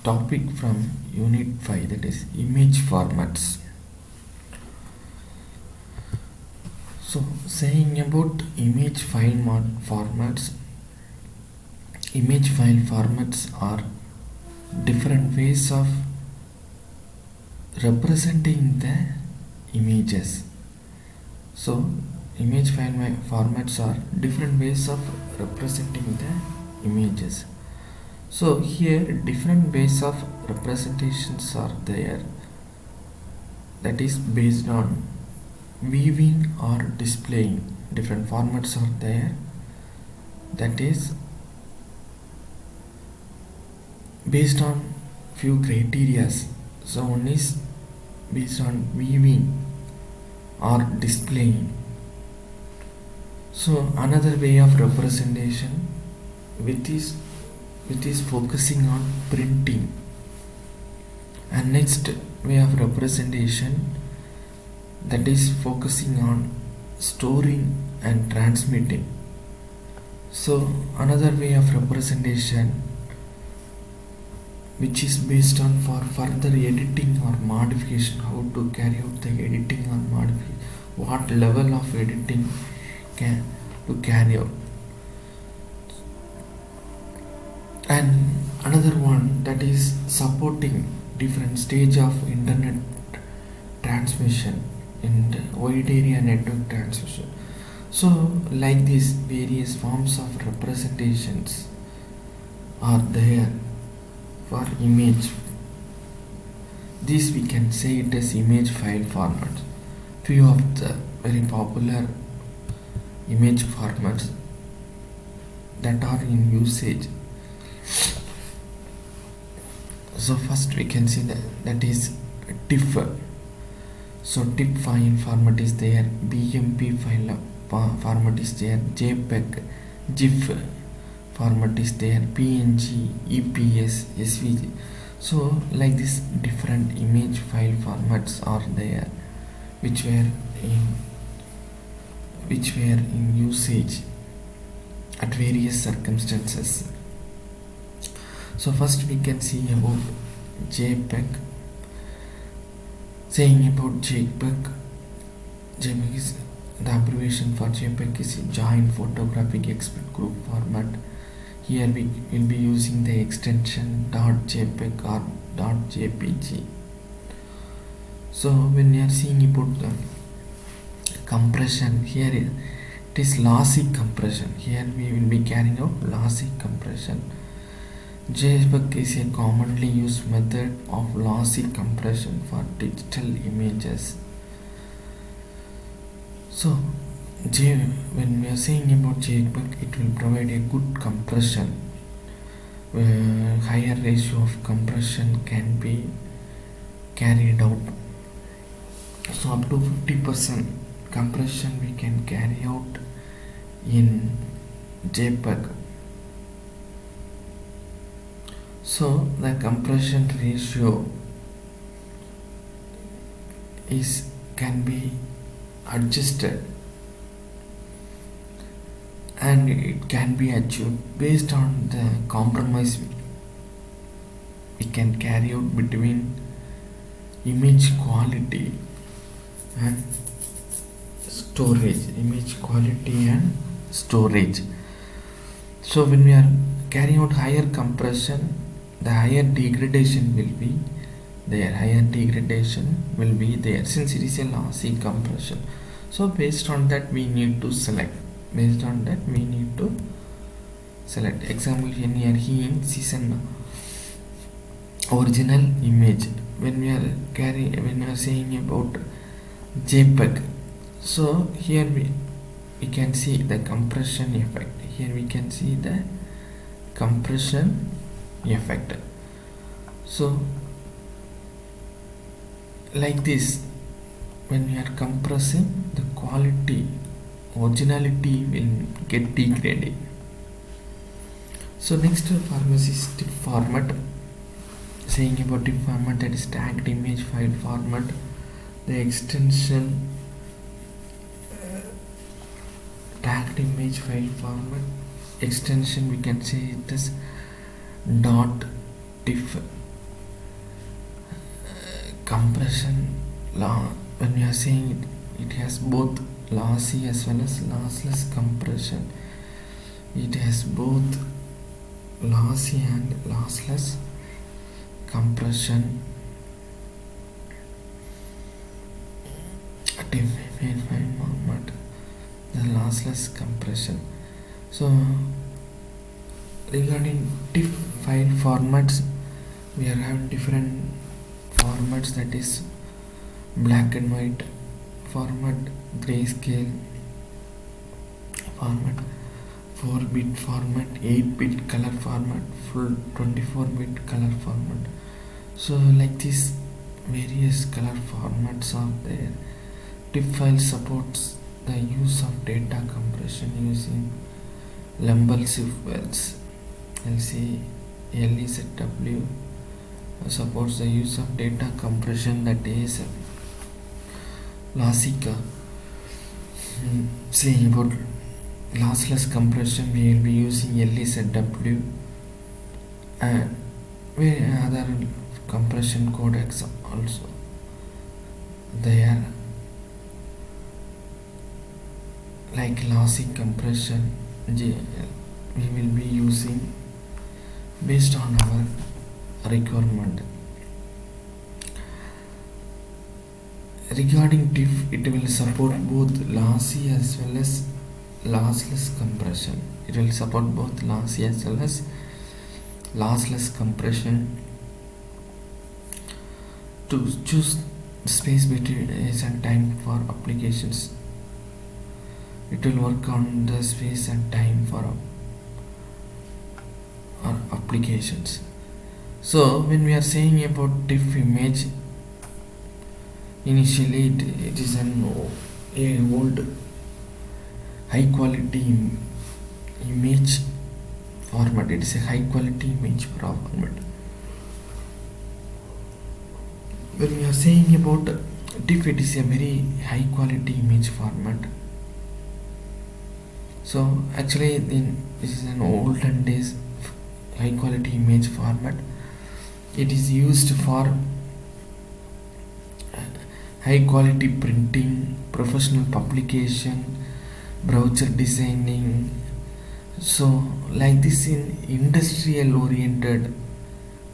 topic from Unit 5, that is image formats. So, saying about formats, image file formats are different ways of representing the images. So, image file formats are different ways of representing the images. So here different ways of representations are there, that is based on viewing or displaying. Different formats are there, that is based on few criteria. So one is based on viewing or displaying. So another way of representation which is focusing on printing, and next way of representation that is focusing on storing and transmitting. So another way of representation which is based on for further editing or modification, how to carry out the editing or modification, what level of editing can to carry out. And another one that is supporting different stage of internet transmission in wide area network transmission. So like these various forms of representations are there for image. This we can say it as image file formats. Few of the very popular image formats that are in usage. So first we can see that is TIFF. So TIFF file format is there, BMP file format is there, JPEG, GIF format is there, PNG, EPS, SVG. So like this different image file formats are there which were in usage at various circumstances. So first we can see about JPEG. Saying about JPEG is the abbreviation for JPEG is Joint Photographic Expert Group format. Here we will be using the extension .jpeg or .jpg. So when we are seeing about the compression, here it is lossy compression. Here we will be carrying out lossy compression. JPEG is a commonly used method of lossy compression for digital images. So when we are saying about JPEG, it will provide a good compression. Higher ratio of compression can be carried out. So up to 50% compression we can carry out in JPEG. So the compression ratio can be adjusted and it can be achieved based on the compromise we can carry out between image quality and storage. So when we are carrying out higher compression, the higher degradation will be there, since it is a lossy compression. So based on that we need to select. Example, here we are seeing original image. When we are saying about JPEG, so here we can see the compression effect. So like this, when we are compressing, the originality will get degraded. So next is TIFF format. Saying about TIFF format, that is tagged image file format. The extension tagged image file format extension we can say it is .tiff. compression when we are saying it has both lossy as well as lossless compression. It has both lossy and lossless compression. The lossless compression. So regarding TIFF file formats, we are having different formats, that is black and white format, grayscale format, 4-bit format, 8-bit color format, full 24-bit color format. So like this various color formats are there. TIFF file supports the use of data compression using Lumble-Swift wells. LEZW supports the use of data compression, that is lossica. Say about lossless compression, we will be using LEZW and other compression codecs also there, like lossy compression we will be using based on our requirement. Regarding TIFF, it will support both lossy as well as lossless compression. It will support both lossy as well as lossless compression. To choose space between is and time for applications, it will work on the space and time for our applications. So when we are saying about TIFF image, initially it is an old high quality image format. It is a high quality image format. When we are saying about TIFF, it is a very high quality image format. So actually this is an olden days high quality image format. It is used for high quality printing, professional publication, brochure designing. So like this, in industrial oriented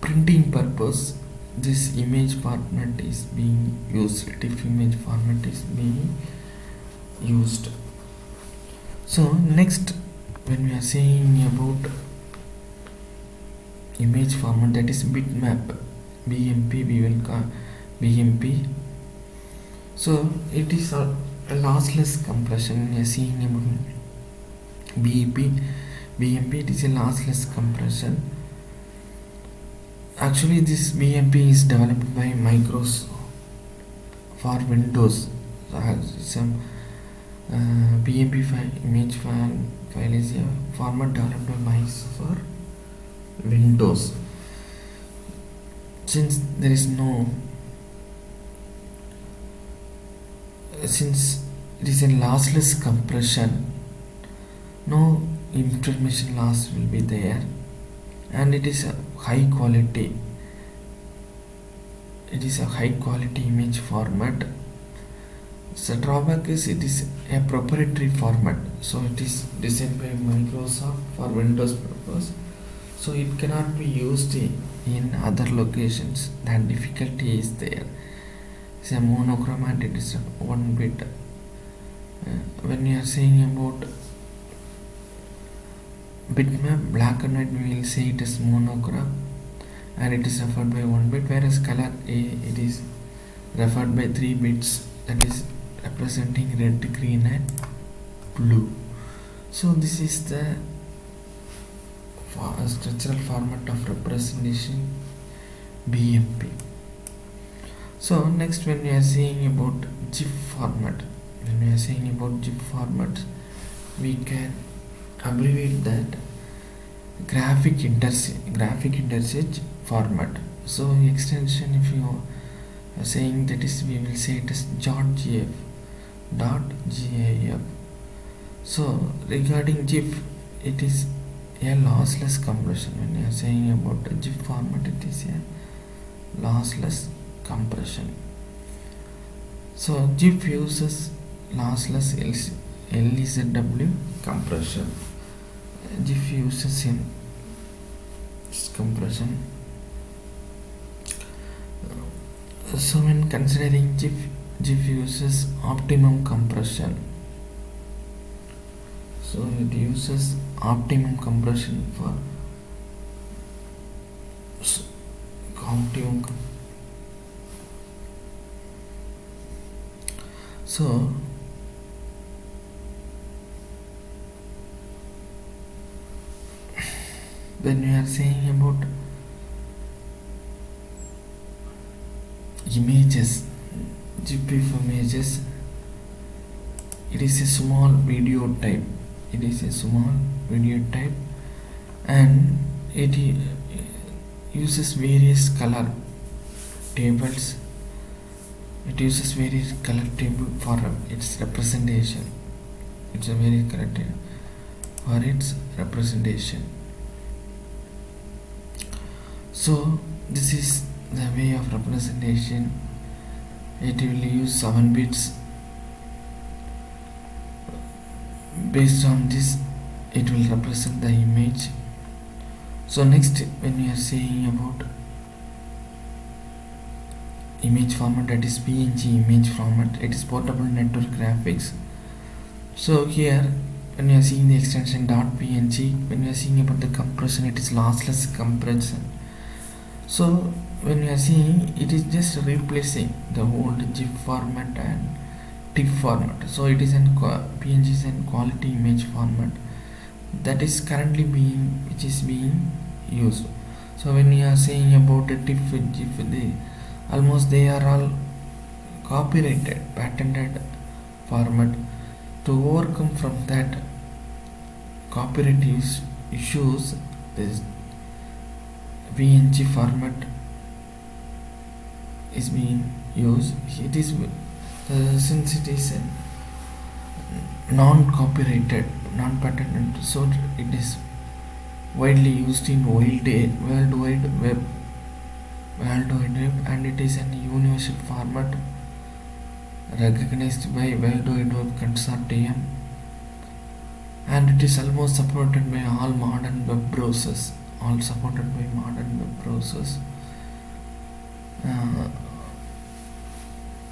printing purpose, this image format is being used. TIFF image format is being used. So next, when we are saying about image format, that is bitmap, BMP, we will call BMP. So it is a lossless compression. We are seeing about BMP, it is a lossless compression. Actually this BMP is developed by Microsoft for Windows. So some BMP image file is a format developed by Microsoft for Windows. Since it is a lossless compression, no information loss will be there, and it is a high quality. It is a high quality image format. So drawback is it is a proprietary format, so it is designed by Microsoft for Windows purpose, so it cannot be used in other locations. That difficulty is there. It's a monochrome and it is 1 bit. When we are saying about bitmap, black and white, we will say it is monochrome and it is referred by 1 bit, whereas color it is referred by 3 bits, that is representing red, green and blue. So this is the structural format of representation BMP. So next, when we are saying about GIF format, we can abbreviate that graphic interchange format. So extension, if you are saying, that is, we will say it is .gif. So regarding GIF, it is a lossless compression. When you are saying about the GIF format, it is a lossless compression. So GIF uses lossless LZW compression. GIF uses in compression. So when considering GIF uses optimum compression. So it uses optimum compression for optimum. So when we are saying about images, GIF images, it is a small video type. It is a small video type, and it uses various color tables. It uses various color table for its representation. It's a very color table for its representation. So this is the way of representation. It will use 7 bits. Based on this, it will represent the image. So next, when we are saying about image format, that is PNG image format, it is portable network graphics. So here when you are seeing the extension .png, when you are seeing about the compression, it is lossless compression. So when you are seeing, it is just replacing the old GIF format and TIFF format. So it is an PNG is an quality image format that is currently being used. So when you are saying about the TIFF, GIF, they are all copyrighted, patented format. To overcome from that copyright issues, this PNG format is being used. It is since it is non-copyrighted, non-patented, so it is widely used in World Wide Web, and it is an universal format recognized by World Wide Web Consortium, and it is almost supported by all modern web browsers.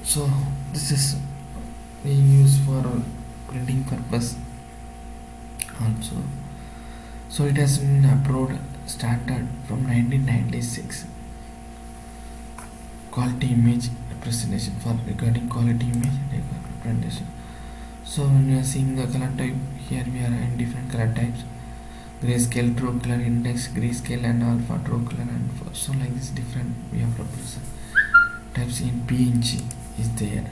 So this is being used for printing purpose also. So it has been approved standard from 1996. Quality image representation, for regarding quality image representation. So when we are seeing the color type, here we are in different color types: grayscale, true color, index, grayscale, and alpha, true color, and so like this different we have represent types in PNG is there.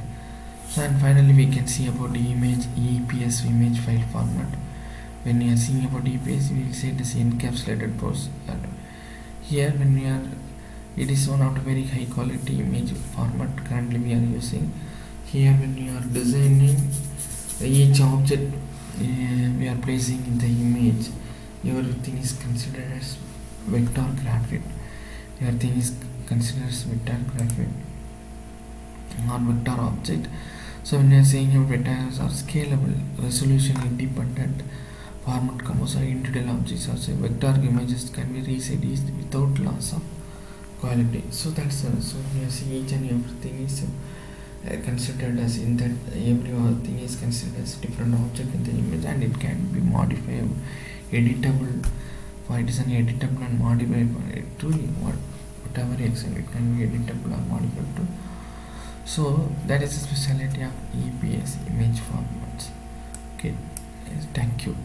So and finally we can see about the image EPS image file format. When we are seeing about EPS, we will say it is encapsulated post. Here when we are, it is one of the very high quality image format currently we are using. Here when we are designing each object we are placing in the image, everything is considered as vector graphic. Everything is considered as vector graphic or vector object. So when we are saying vectors are scalable, resolution independent, format composite, individual objects, also vector images can be resized without loss of quality. So that's so we are seeing each and everything is considered as in that everything is considered as different object in the image, and it can be modifiable, editable. For it is an editable and modifiable to whatever extent it can be editable or modifiable to. So that is the specialty of EPS image formats. Okay, thank you.